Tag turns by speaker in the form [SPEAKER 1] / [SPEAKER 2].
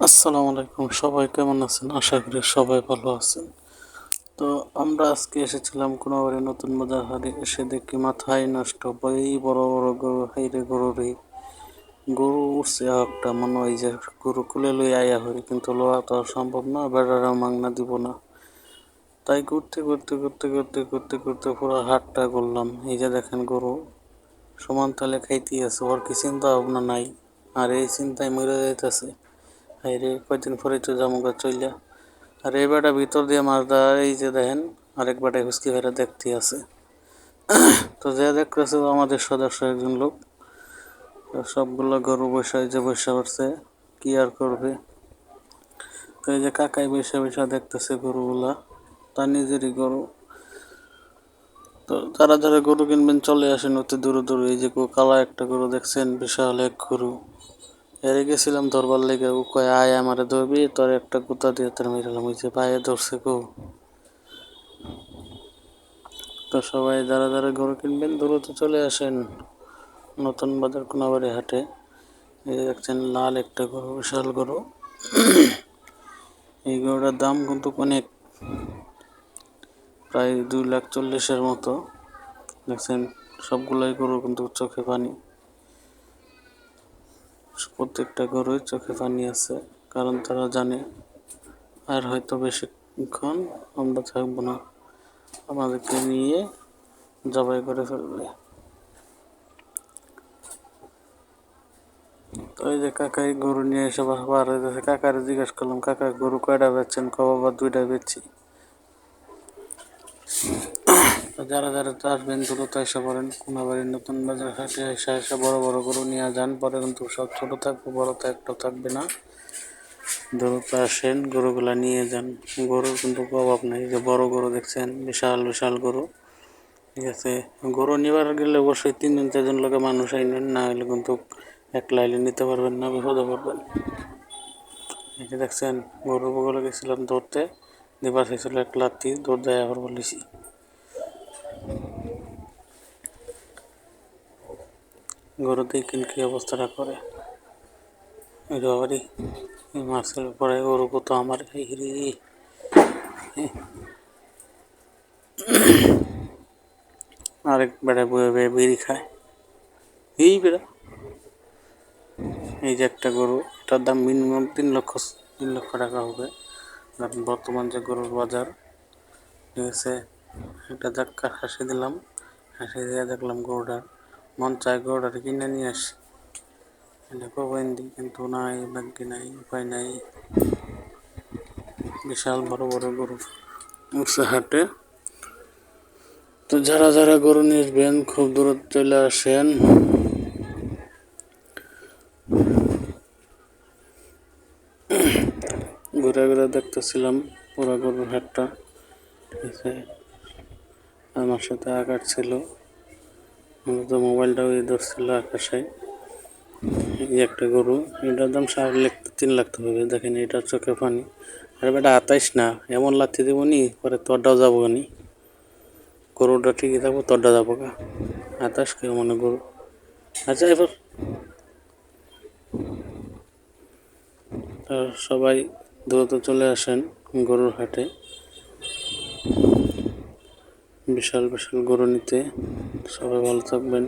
[SPEAKER 1] আসসালামু আলাইকুম, সবাই কেমন আছেন? আশা করি সবাই ভালো আছেন। তো আমরা আজকে এসেছিলাম কোনোবারে নতুন বাজার হাটে, এসে দেখি মাথায় নষ্ট এই বড় বড় গরু, হাইরে গরু রে, গরু উঠছে একটা, মনে হয় যে গরু কুলে লই আয়া হই, কিন্তু লোয়া তো আর সম্ভব না, বেড়ারা মাংনা দিব না। তাই ঘুরতে ঘুরতে ঘুরতে ঘুরতে ঘুরতে ঘুরতে পুরো হাটটা ঘুরলাম। এই যে দেখেন গরু সমান তালে খাইতেই আছে, ওর কি চিন্তা ভাবনা নাই, আর এই চিন্তায় মরে যাইতেছে। হাইরে কয়দিন পরে তো জামুগা চইলা, আর এই বেটা ভিতর দিয়ে মাছ দেওয়া, এই যে দেখেন আরেক বেটায় হুসকি ফেরা দেখতে আছে। তো যে দেখতেছে আমাদের সদস্য একজন লোক, তো সবগুলো গরু বসে যে বসে পড়ছে, কি আর করবে। তো এই যে কাকাই বসে বসে দেখতেছে গরুগুলা, তার নিজেরই গরু। তো যারা যারা গরু কিনবেন চলে আসেন অতি দূরে দূরে। এই যে কালা একটা গরু দেখছেন, বিশাল এক গরু, হেরে গেছিলাম ধরবার লেগে, ও কয় আয় আমারে ধরবি, তোর একটা কুত্তা দিয়ে তোর মেরেলাম। ওই যে পায়ে ধরছে গো। তো সবাই যারা যারা গরু কিনবেন দ্রুত চলে আসেন নতুন বাজার কোনাবাড়ি হাটে। এই যে দেখছেন লাল একটা গরু, বিশাল গরু। এই গরুটার দাম কিন্তু অনেক, প্রায় 2,40,000-এর মতো। দেখছেন সবগুলাই গরু কিন্তু চোখে পানি, প্রত্যেকটা গরুই চোখে পানি আছে, কারণ তারা জানে আর হয়তো বেশিক্ষণ আমরা থাকবো না, আমাদেরকে নিয়ে জবাই করে ফেলবে। তো ওই যে কাকাই গরু নিয়ে এসে বার হইতেছে, কাকারে জিজ্ঞেস করলাম, কাকা গরু কয়টা বেচছেন? ক বাবা 2টা বেচছি। তো যারা যারা তো আসবেন দ্রুত এসে পড়েন কোনাবাড়ির নতুন বাজার হাটে, এসে বড় বড় গরু নিয়ে যান, পরে কিন্তু সব ছোট থাকবে, বড় তো একটাও থাকবে না। দ্রুত আসেন, গরুগুলা নিয়ে যান, গরুর কিন্তু অভাব নেই। যে বড় গরু দেখছেন, বিশাল বিশাল গরু। ঠিক আছে, গরু নিবার গেলে অবশ্যই 3-4জন লোকে মানুষ আইনেন, না হলে কিন্তু একলা আইলে নিতে পারবেন না, বিপদে পড়বেন। এই যে দেখছেন গরুর বগলে গেছিলাম ধরতে, দিবার চাইছিল এক লাত্তি, দৌড় দেয় আবার বলেছি। গরু দেখেন কি অবস্থাটা করে, বাবারি মাছের পরে গরু কত আমার আরেক বেড়া বয়ে বয়ে বিড়ি খায়। এই বেড়া, এই যে একটা গরু, এটার দাম মিনিমাম 3 লক্ষ টাকা হবে। বর্তমান যে গরুর বাজার, ঠিক আছে, একটা ধাক্কা হাসি দিলাম, হাসি দিয়ে দেখলাম গরুটার মন চায় গরুটাকে কিনে নিয়ে আসি, কিন্তু নাই, ভাগ্যে নাই, উপায় নাই। বিশাল বড় বড় গরু উঠছে হাটে। তো যারা যারা গরু নিবেন খুব দূর চলে আসেন। ঘুরে ঘুরে দেখতেছিলাম পুরা গরুর হাটটা, ঠিক আছে। আমার সাথে আকাশ ছিল, তো মোবাইলটাও ধরছিল আকাশে। এই একটা গরু, এটার দাম 3 লাখ হবে। দেখেন এটা চোখে পানি। আর বেটা আতাইস না, এমন লাথি দেবো নি, পরে তোরটাও যাবো নি, গরুটা ঠিকই থাকবো, তোরটা যাবো গা। আতাস কেউ মনে গরু। আচ্ছা এবার সবাই দ্রুত চলে আসেন গরুর হাটে, বিশাল বিশাল গরু নিতে। সবাই ভালো থাকবেন।